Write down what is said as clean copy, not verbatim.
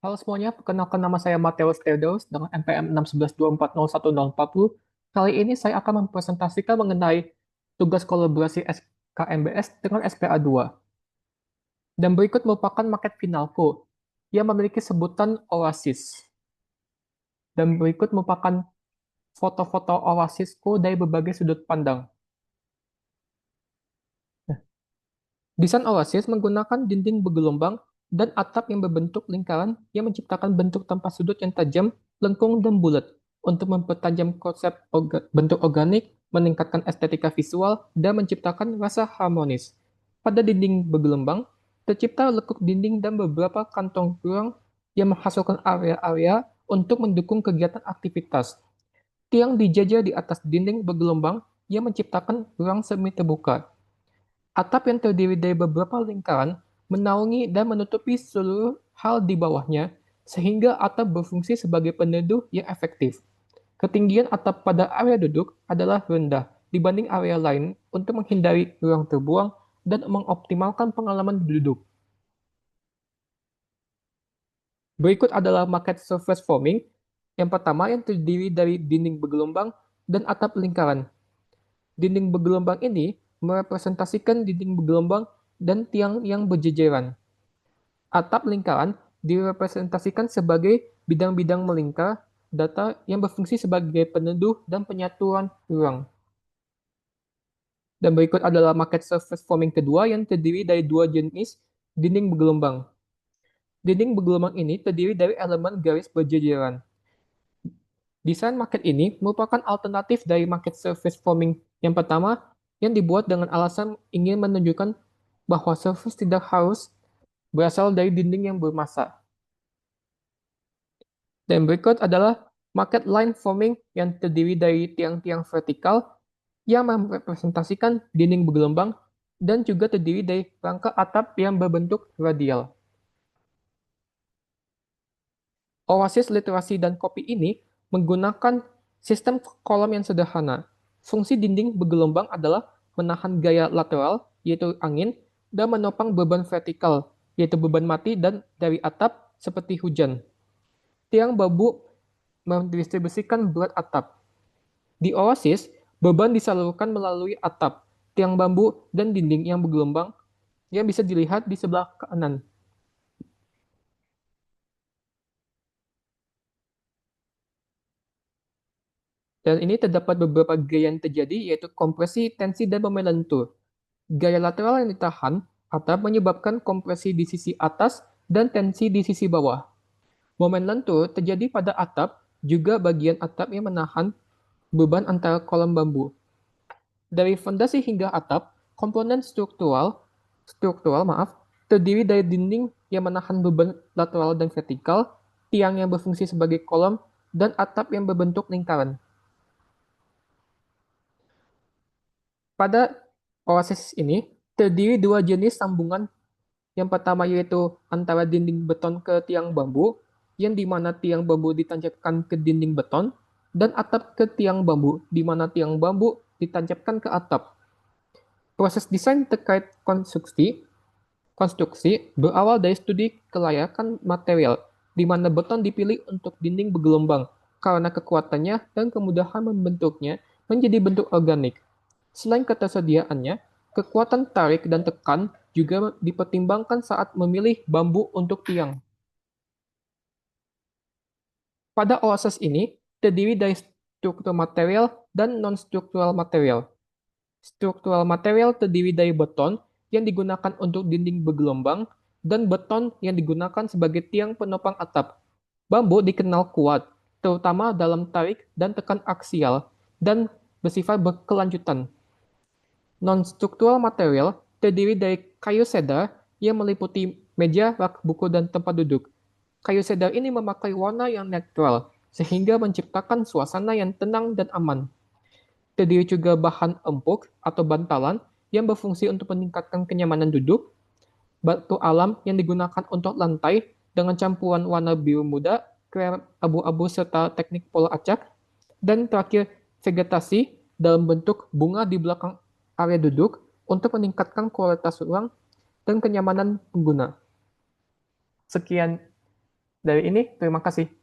Halo semuanya, perkenalkan nama saya Mateus Theodos dengan NPM 611240140. Kali ini saya akan mempresentasikan mengenai tugas kolaborasi SKMBS dengan SPA2. Dan berikut merupakan maket finalku yang memiliki sebutan Oasis. Dan berikut merupakan foto-foto Oasisku dari berbagai sudut pandang. Desain Oasis menggunakan dinding bergelombang dan atap yang berbentuk lingkaran yang menciptakan bentuk tanpa sudut yang tajam, lengkung, dan bulat untuk mempertajam konsep bentuk organik, meningkatkan estetika visual, dan menciptakan rasa harmonis. Pada dinding bergelombang, tercipta lekuk dinding dan beberapa kantong ruang yang menghasilkan area-area untuk mendukung kegiatan aktivitas. Tiang dijajah di atas dinding bergelombang yang menciptakan ruang semi terbuka. Atap yang terdiri dari beberapa lingkaran menaungi dan menutupi seluruh hal di bawahnya, sehingga atap berfungsi sebagai peneduh yang efektif. Ketinggian atap pada area duduk adalah rendah dibanding area lain untuk menghindari ruang terbuang dan mengoptimalkan pengalaman duduk. Berikut adalah maket surface forming. Yang pertama yang terdiri dari dinding bergelombang dan atap lingkaran. Dinding bergelombang ini merepresentasikan dinding bergelombang dan tiang yang berjejeran. Atap lingkaran direpresentasikan sebagai bidang-bidang melingkar data yang berfungsi sebagai peneduh dan penyatuan ruang. Dan berikut adalah maket surface forming kedua yang terdiri dari dua jenis dinding bergelombang. Dinding bergelombang ini terdiri dari elemen garis berjejeran. Desain maket ini merupakan alternatif dari maket surface forming yang pertama yang dibuat dengan alasan ingin menunjukkan bahwa surface tidak harus berasal dari dinding yang bermassa. Dan berikut adalah market line forming yang terdiri dari tiang-tiang vertikal yang merepresentasikan dinding bergelombang dan juga terdiri dari rangka atap yang berbentuk radial. Oasis literasi dan kopi ini menggunakan sistem kolom yang sederhana. Fungsi dinding bergelombang adalah menahan gaya lateral, yaitu angin, dan menopang beban vertikal, yaitu beban mati dan dari atap seperti hujan. Tiang bambu mendistribusikan berat atap. Di Oasis, beban disalurkan melalui atap, tiang bambu, dan dinding yang bergelombang yang bisa dilihat di sebelah kanan. Dan ini terdapat beberapa gaya yang terjadi, yaitu kompresi, tensi, dan momen lentur. Gaya lateral yang ditahan atap menyebabkan kompresi di sisi atas dan tensi di sisi bawah. Momen lentur terjadi pada atap, juga bagian atap yang menahan beban antara kolom bambu. Dari fondasi hingga atap, komponen struktural terdiri dari dinding yang menahan beban lateral dan vertikal, tiang yang berfungsi sebagai kolom, dan atap yang berbentuk lingkaran. Pada oasis ini, terdiri dua jenis sambungan. Yang pertama yaitu antara dinding beton ke tiang bambu, yang di mana tiang bambu ditancapkan ke dinding beton, dan atap ke tiang bambu, di mana tiang bambu ditancapkan ke atap. Proses desain terkait konstruksi berawal dari studi kelayakan material, di mana beton dipilih untuk dinding bergelombang karena kekuatannya dan kemudahan membentuknya menjadi bentuk organik. Selain ketersediaannya, kekuatan tarik dan tekan juga dipertimbangkan saat memilih bambu untuk tiang. Pada oasis ini terdiri dari struktur material dan non-struktural material. Struktural material terdiri dari beton yang digunakan untuk dinding bergelombang dan beton yang digunakan sebagai tiang penopang atap. Bambu dikenal kuat, terutama dalam tarik dan tekan aksial, dan bersifat berkelanjutan. Non-struktural material terdiri dari kayu cedar yang meliputi meja, rak buku, dan tempat duduk. Kayu cedar ini memakai warna yang netral, sehingga menciptakan suasana yang tenang dan aman. Terdiri juga bahan empuk atau bantalan yang berfungsi untuk meningkatkan kenyamanan duduk, batu alam yang digunakan untuk lantai dengan campuran warna biru muda, krem abu-abu serta teknik pola acak, dan terakhir vegetasi dalam bentuk bunga di belakang area duduk untuk meningkatkan kualitas ruang dan kenyamanan pengguna. Sekian Dari ini, terima kasih.